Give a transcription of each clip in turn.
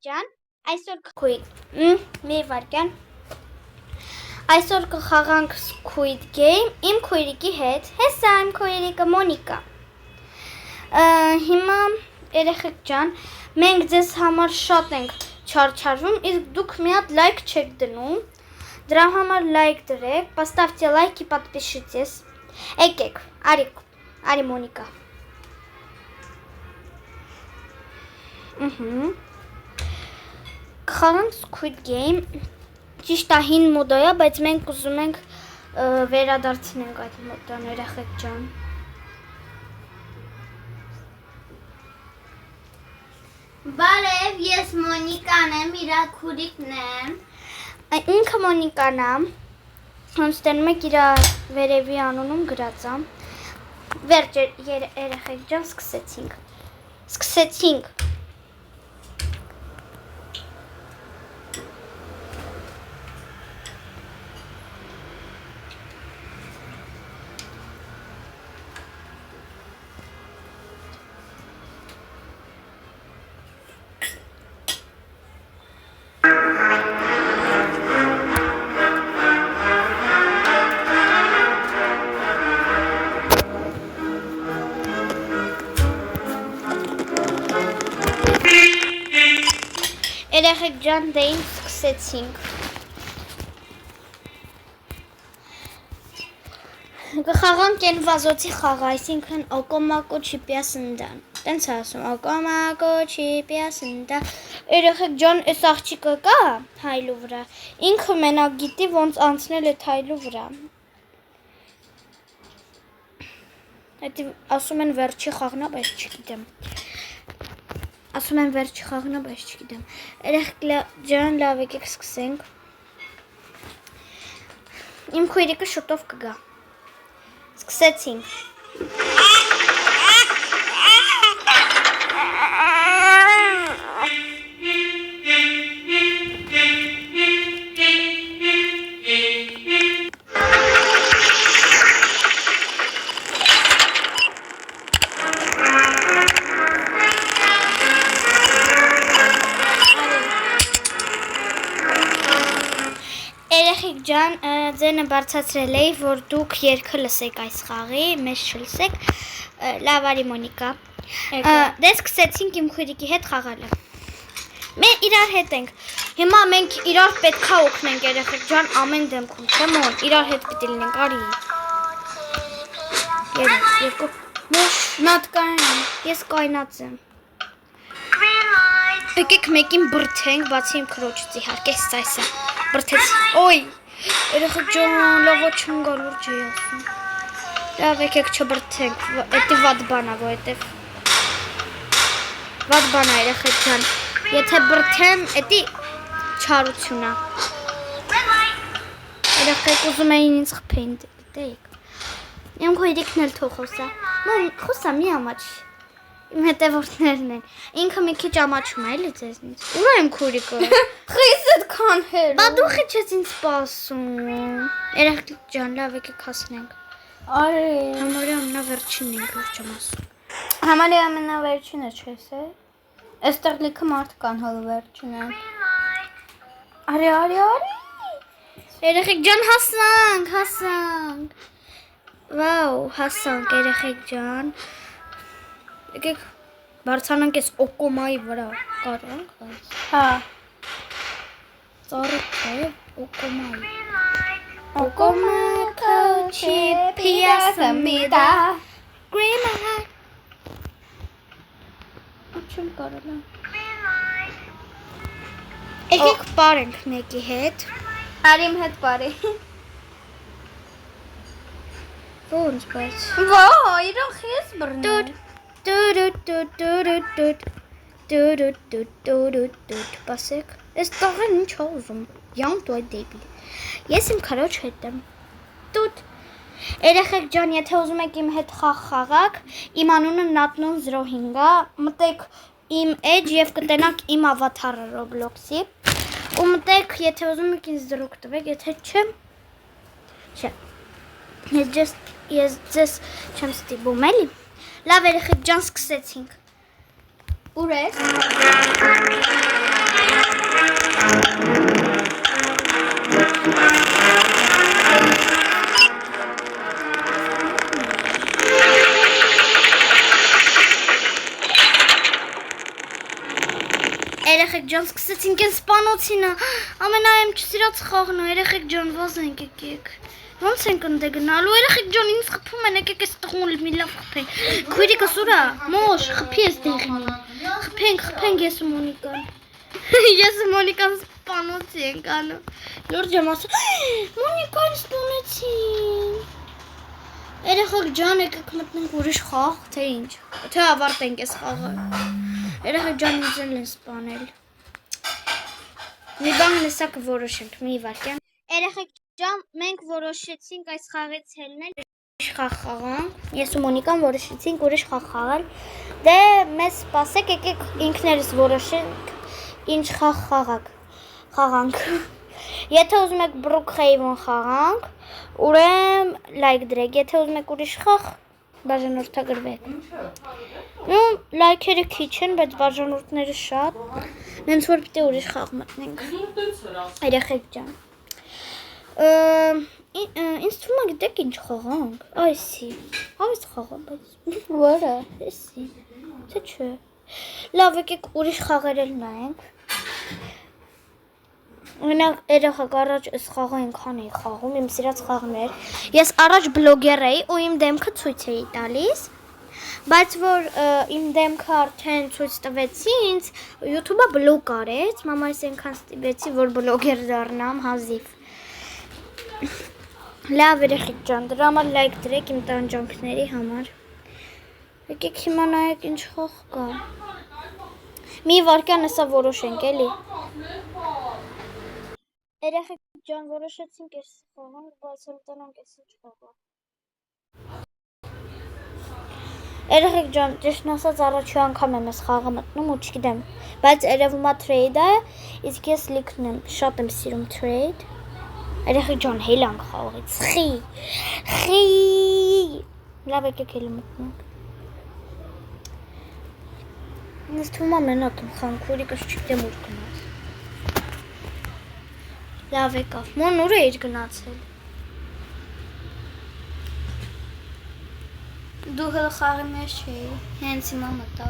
ջան, մի վարքան։ Այսօր կխաղանք Squid Game իմ քույրիկի հետ։ Հեսա իմ քույրիկը Մոնիկա։ Հիմա երեխեք ջան, մենք ձեզ համար շատ ենք չարչարվում, իսկ դուք մի հատ լայք չեք դնում։ Դրա համար լայք դրեք, поставьте лайк и подпишитесь։ Եկեք, արի Մոնիկա։ Կխաղանք Squid Game, ճիշտ է հին մոդա է, բայց մենք ուզում ենք վերադարձնենք այդ մոդան, երեխեք ջան։ Բարև, ես Մոնիկան եմ, իր քուրիկն եմ։ Ինքը Մոնիկան է, ոնց տենում եք իր վերևի անունում գրած է։ Վերջ երեխեք ջան, սկսեցինք։ Երեխեք ջան, դե ինչ սկսեցինք։ Կխաղանք են վազոցի խաղը, այսինքն օկոմակո չիպյա սնդան։ Տենց ասում, օկոմակո չիպյա սնդա։ Երեխեք ջան, այս աղջիկը կա հայլու վրա։ Ինքը մենակ գիտի ոնց անցնել է հայլու վրա։ Հետի ասում են վերջի խաղն է, բայց չգիտեմ։ Երեխեք ջան, լավ եկեք սկսենք։ Իմ քույրիկը շուտով կգա։ Սկսեցինք։ Երեխեք ջան, ձենը բարձրացրել էի, որ դուք երգը լսեք այս խաղի, մեզ չլսեք, լավ արի Մոնիկա։ Դե սկսեցինք իմ քույրիկի հետ խաղալը։ Մենք իրար հետ ենք։ Հիմա մենք իրար պետքա օգնենք երեխեք ջան, ամեն դեպքում, չէ՞ մոն, իրար հետ պիտի լինենք, արի։ Երկու, նատկային, ես կայնած եմ։ Եկեք մեկին բրթենք, բացի իմ քրոջից իհարկե, այսա։ Բրթեցի, ոյ, երեխեք ջան, լավա չմ գալ ուրջի ասում։ Լավ եկեք չբրթենք, էտի վատ բանա, որովհետև վատ բանա երեխեք ջան, եթե բրթեմ, էտի չարություն է։ Երեխեք ուզում էին ինձ խփեին, գիտեիք։ Իմ քույրիկն էլ թող խոսա, խոսա մի ամաչ, իմ հետևորդներն են, ինքը մի քիչ ամաչում է, էլի ձեզնից, ուր է իմ քույրիկը։ Խիստ քան հեր։ Բա դու խիչ ես ինձ սպասում։ Երեխեք ջան, լավ եկեք հասնենք։ Արի։ Համարյա ամենավերջինն ենք լուրջ եմ ասում։ Համարի ամենավերջինը չես է։ Այստեղ լիքը մարդ կան հալու վերջինը։ Արի։ Երեխեք ջան, հասանք։ Վաու, հասանք երեխեք ջան։ Եկեք բարձրանանք այս օկոմայի վրա, կարանք։ Հա։ Ծառը չէ, օկոմայի։ Օկոմակո չիպյա սնդա։ Գրիմա։ Չեմ կարողա։ Եկեք պարենք մեկի հետ։ Արի իմ հետ բարի։ Ոնց բայց։ Ո, իրոք ես բռնել։ Պասեք, ես տաղեն ինչ է ուզում, յան դու այդ դեպիլ, ես իմ քարոջ հետ եմ, երեխեք ջան, եթե ուզում եք իմ հետ խաղակ, իմ անունը Natanun 05 է, մտեք իմ edge և կտենակ իմ ավաթարը Roblox-ի, ու մտեք, եթե ուզում եք ինձ դրոք տվեք, եթե չէ, ես ձեզ չեմ ստիպում էլի, լավ երեխեք ջան սկսեցինք։ Ուր ես։ Երեխեք ջան, սկսեցինք են սպանոցինը, ամենայեմ չսիրած խաղն է, երեխեք ջան, վազենք եկեք։ Ոնց ենք ընդ գնալու, երեխեք ջան, ինձ խփում են, եկեք այս տղուն մի լավ խփենք։ Քույրիկս ուրա, մոշ, խփի ես դեղին։ Խփենք ես ու Մոնիկան։ Ես ու Մոնիկան սպանոցի ենք անում։ Լուրջ եմ ասում, Մոնիկան սպանեցին։ Երեխեք ջան, եկեք մտնենք ուրիշ խաղ, թե ինչ։ Թե ավարտենք այս խաղը։ Երեխեք ջան, ինձ են սպանել։ Մի բան լսա կորոշենք, մի վարքյան։ Երեխեք ջան, մենք որոշեցինք այս խաղից ելնել, ուրիշ խաղ խաղանք։ Ես ու Մոնիկան որոշեցինք ուրիշ խաղ խաղալ։ Դե մեզ սպասեք, եկեք ինքներս որոշենք ինչ խաղ խաղանք։ Եթե ուզում եք Brookhaven խաղանք, ուրեմն լայք դրեք, եթե ուզում եք ուրիշ խաղ, բաժանորդագրվեք։ Ну, լայքերը քիչ են, բայց բաժանորդները շատ։ Նենց որ պիտի ուրիշ խաղ մտնենք։ Երեխեք ջան։ Ինձ թվում է գիտեք ինչ խաղանք։ Այսի։ Այս խաղը, բայց որը։ Էսի։ Թե չէ։ Լավ, եկեք ուրիշ խաղեր էլ նայենք։ Օրինակ, երեխեք առաջ այս խաղը այնքան էի խաղում, իմ սիրած խաղն էր։ Ես առաջ բլոգեր էի ու իմ դեմքը ցույց էի տալիս, բայց որ իմ դեմքը արդեն ցույց տվեցի, ինձ YouTube-ը բլոկ արեց, մամայիս այնքան ստիպեցի, որ բլոգեր դառնամ հազիվ։ Լավ երեխեք ջան, դրա համար լայք դրեք իմ տանջանքների համար։ Եկեք հիմա նայեք ինչ խաղ կա։ Մի վարքյան հեսա որոշենք էլի։ Երեխեք ջան, որոշեցինք այս խաղանք, բայց հենց այս ինչ խաղա։ Երեխեք ջան, ճիշտն ասած առաջի անգամ եմ այս խաղը մտնում ու չգիտեմ, բայց երևում է trade-ը, իսկ ես լիքն եմ, շատ եմ սիրում trade։ Երեխեք ջան, հելանք խաղից, խի։ Լավ եկեք հելի մտնենք։ Ինձ թվում է մենակ եմ խաղում, քույրիկս չգիտեմ ուր գնաց։ Լավ եկավ, մոն ուր էիր գնացել։ Դու հել խաղի մեջ չէի, հենց հիմա մտա։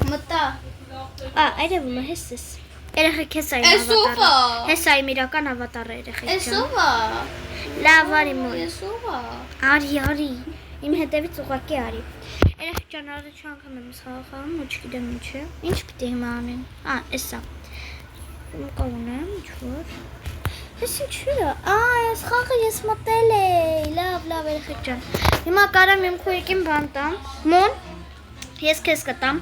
Մտա։ Այրևում է հեսս։ Երեխեք հեսա իմ ավատարը։ Հեսա իմ իրական ավատարը երեխեք ջան։ Էսով է։ Լավ արի մոն։ Էսով է։ Արի։ Իմ հետևից ուղղակի արի։ Երեխեք ջան, առաջ անգամ եմ խաղում ու չգիտեմ ինչ է։ Ինչ պիտի հիմա անեմ։ Էսա։ Կողնեմ, ինչ-որ։ Ես ինչ է։ Այս խաղը ես մտել էի։ Լավ, երեխեք ջան։ Հիմա կարամ իմ քույրիկին բան տամ։ Մոն, ես քեզ կտամ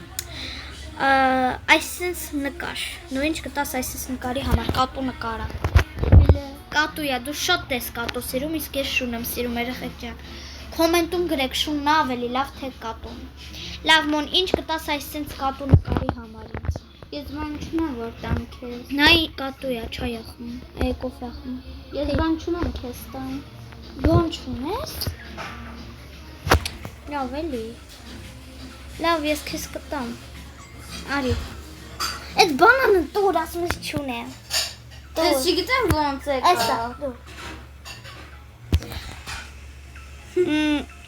այսինց նկար։ Նու ինչ կտաս այսինց նկարի համար, կատու նկարը։ Կատու է, դու շատ ես կատու սիրում, իսկ ես շուն եմ սիրում, երեխեք ջան։ Կոմենտում գրեք շունն ավելի լավ թե կատուն։ Լավ, մոն, ինչ կտաս այսինց կատու նկարի համար ինձ։ Ես բան չունեմ որ տամ քեզ։ Նայ կատու է, չայ ախում, կոֆե ախում։ Ես բան չունեմ քեզ տամ։ Բան չունես։ Լավ էլի։ Լավ, ես քեզ կտամ։ Արի։ Այդ բանանը տուր, ասում ես չունեմ։ Ես չգիտեմ ոնց է կա։ Էսա, դու։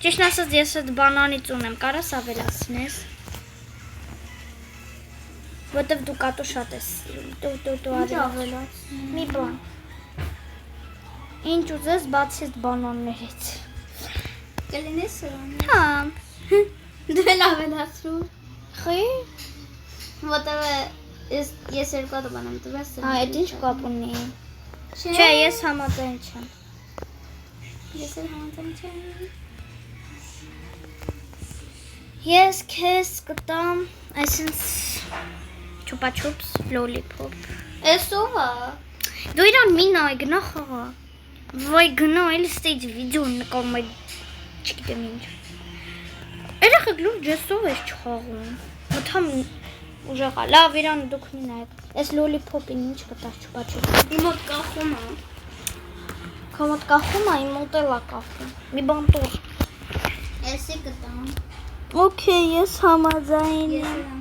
Ճիշտ ասած ես այդ բանանից ունեմ, կարաս ավելացնես։ Որտեվ դու կատու շատ ես սիրում, դու ավելաց։ Մի բան։ Ինչ ուզես բացի այդ բանաններից։ Կլինի սրան։ Հա։ Դու էլ ավելացրու։ Խի։ Որտեվ ես երկու հատ բան եմ տվել սրան։ Այդ ինչ կապ ունի։ Չէ, ես համաձայն չեմ։ Ես էլ համաձայն չեմ։ Ես քեզ կտամ, այսինքն Chupa Chups, Lollipop. Էսով է։ Դու իրան մի նայ գնա խաղա։ Վայ գնա էլ ստեյջ վիդեո նկարում այդ չգիտեմ ինչ։ Երեխեք լուրջ էսով ես չխաղում։ Մտամ ուժեղ է։ Լավ իրան դուք մի նայեք։ Այս Lollipop-ին ինչ կտաս Chupa Chups։ Իմ մոտ կախում է։ Քո մոտ կախում է, իմ մոտ էլ է կախում։ Մի բան տուր։ Էսի կտամ։ Okay, ես համաձայն եմ։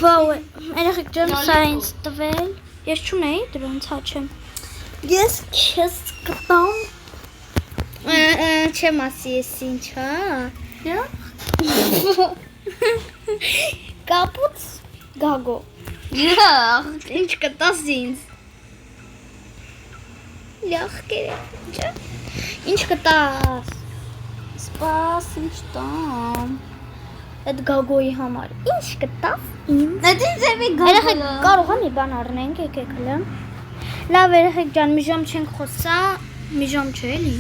Վաու, երեխեք ջան, սա ինձ տվել։ Ես չունեի դրանց հաչեմ։ Ես քեզ կտամ։ Չեմ ասի ես ինչ, հա։ Կապուց գագո։ Ինչ կտաս ինձ։ Լյախ կերեկ, ինչ կտաս։ Սպաս, ինչ տամ։ Այդ գագոյի համար, ինչ կտաս ինձ։ Այդ ինչ ձևի Երեխեք կարող է մի բան առնենք, եկեք հլը։ Լավ երեխեք ջան, մի ժամ չենք խոսա, մի ժամ չէ էլի։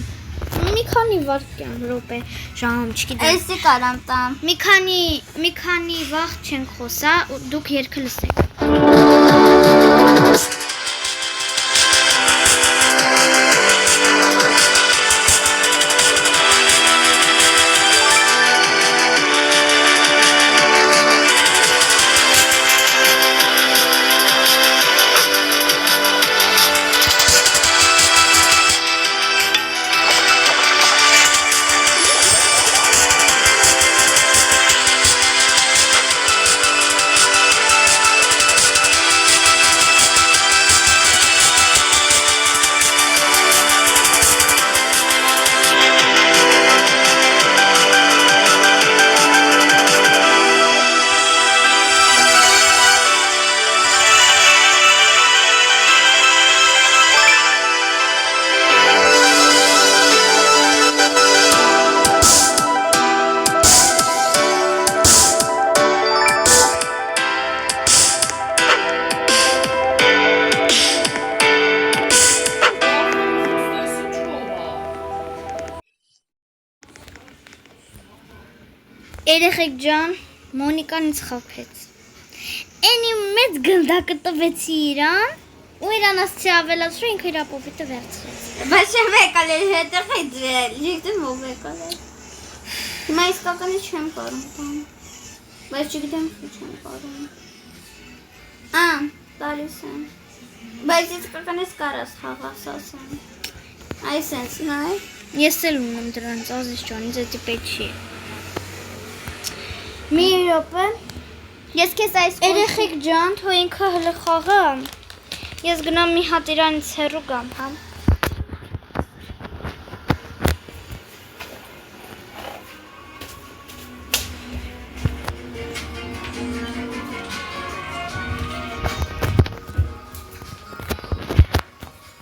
Մի քանի վայրկյան, րոպե, ժամ, չգիտեմ։ Էսի կարամ տամ։ Մի քանի վաղ չենք խոսա, դուք երգը լսեք։ Երեխեք ջան, Մոնիկան ինձ խաբեց։ Էնի մեծ գնդակը տվեցի իրան, ու իրան ասցի ավելացրու ինքը իր ապովիտը վերցրեց։ Բայց չեմ եկալ էր հետը խեջրել, ժիգդեմ ով եկալ էր։ Հիմա իսկականի չեմ կարում տամ, բայց չգիտեմ չեմ կարում։ Տալիս եմ, բայց իսկականից կարաս խաղաս ասեմ։ Այս ենս նայ։ Ես էլ ունեմ դրանց ազիս ջան, ինձ էտի պետք չի։ Մի րոպե։ Ես քեզ այս Երեխեք ջան, թող ինքը հլը խաղա։ Ես գնամ մի հատ իրանից հեռու գամ, հա։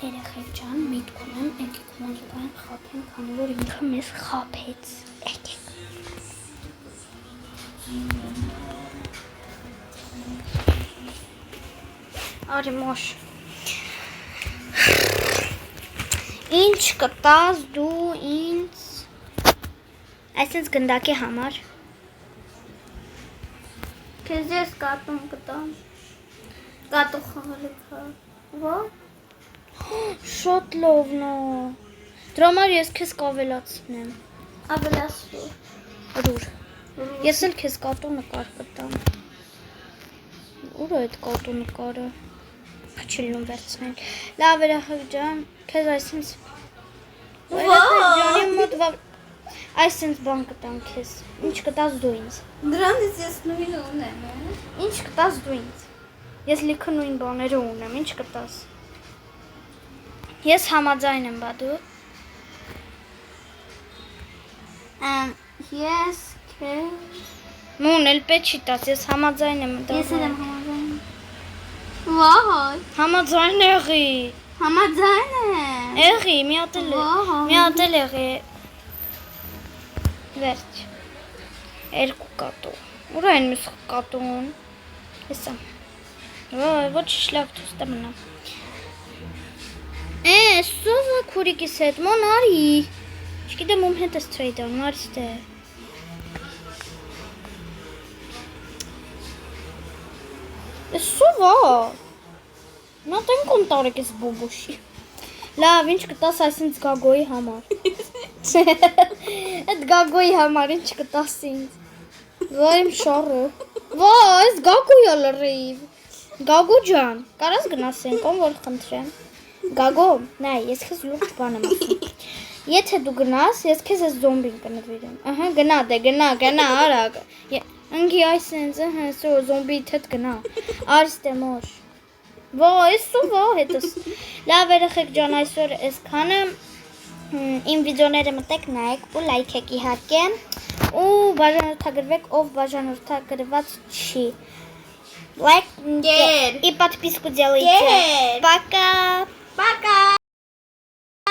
Երեխեք ջան, միտք ունեմ, եկեք մոզիկան խաբենք, քանի որ ինքը մեզ խաբեց։ Եկեք։ Արի մոշ։ Ինչ կտաս դու ինձ այսպես գնդակի համար։ Քեզ ես կատուն կտամ։ Կատու խաղալի կա։ Ո՞։ Շատ լավն է։ Դրա համար ես քեզ կավելացնեմ։ Ավելացրու։ Ռուր։ Ես էլ քեզ կատու նկար կտամ։ Ուր է այդ կատու նկարը։ Չլնում վերցնել։ Լավ երեխեք ջան, քեզ այսինց ջանի մոտ այսինց բան կտամ քեզ։ Ինչ կտաս դու ինձ։ Դրանից ես նույնը ունեմ, է։ Ինչ կտաս դու ինձ։ Ես լիքը նույն բաները ունեմ, ինչ կտաս։ Ես համաձայն եմ, բա դու։ Ես քեզ Մուն էլ պետք չի տաս, ես համաձայն եմ։ Ես էլ եմ համաձայն։ Վայ, Համաձայն եղի։ համաձայն է։ Եղի, մի հատ էլ եղի։ Վերջ։ Երկու կատու։ Ուր է այն մյուս կատուն։ Հեսա։ Ոչ շլավ թուստը մնա։ Սովա քուրիկիս հետ, մոն արի։ Չգիտեմ ում հետ ես տրեյդ անում, արի ստե։ Սովա։ Նա տեն կոմ տարեք ես բոբոշի։ Լավ, ինչ կտաս այսինց գագոյի համար։ Այդ գագոյի համար ինչ կտաս ինձ։ Վայ իմ շարը։ Վայ, այս գագոյա լրիվ։ Գագո ջան, կարաս գնասենք, ում որ խնդրեմ։ Գագո, նայ, ես քեզ լուրջ բան եմ ասում։ Եթե դու գնաս, ես քեզ այս զոմբին կնվիրեմ։ Ահա, գնա դե, գնա, արագ։ Ընկի այսինց, սո զոմբի հետ գնա։ Արի ստե մոշ։ հետս։ Լավ երեխեք ջան, այսօր այսքանը իմ վիդեոները մտեք նայեք ու լայքեք իհարկե ու բաժանորդագրվեք ով բաժանորդագրված չի лайк и подписку делайте. Пока. Пока.